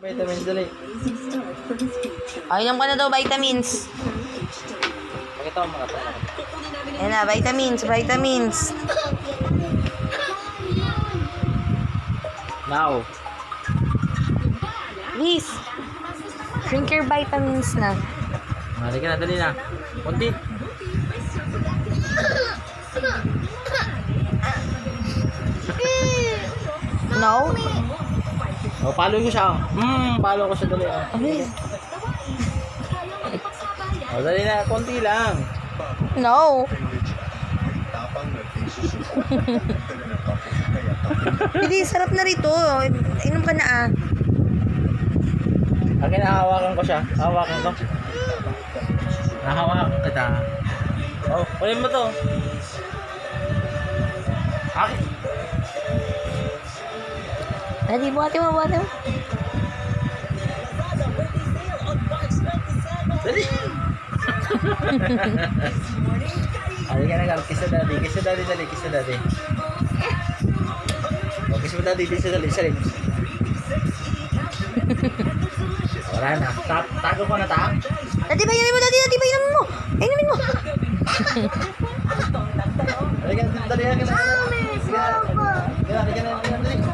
Vitamins, dali. Inom ka na daw vitamins. Pakita mo mga to. Ayan na, vitamins, vitamins. Now. Please. Drink your vitamins na. Mali ka na, dali na. Kunti. No? O, follow ko siya. Follow ko siya, dali. O, dali na. Kunti lang. No. Hindi, sarap na rito. Inom ka na ah. Akin, nahawakan ko siya. Hawakan ko. Nahawakan kita. Oh, kunin mo to. Akin. Dali, buhati mo, buhati mo. Dali. Halika na, kiss sa daddy. Kiss sa daddy, dali. Kiss sa daddy. O, kiss mo daddy. Kiss sa daddy. Sa lips. Wala na. Tago ko na ta. Dati ba inumin mo, dati ba inumin mo? Inumin mo. Halika na, dali. Halika na. Halika na, halika na.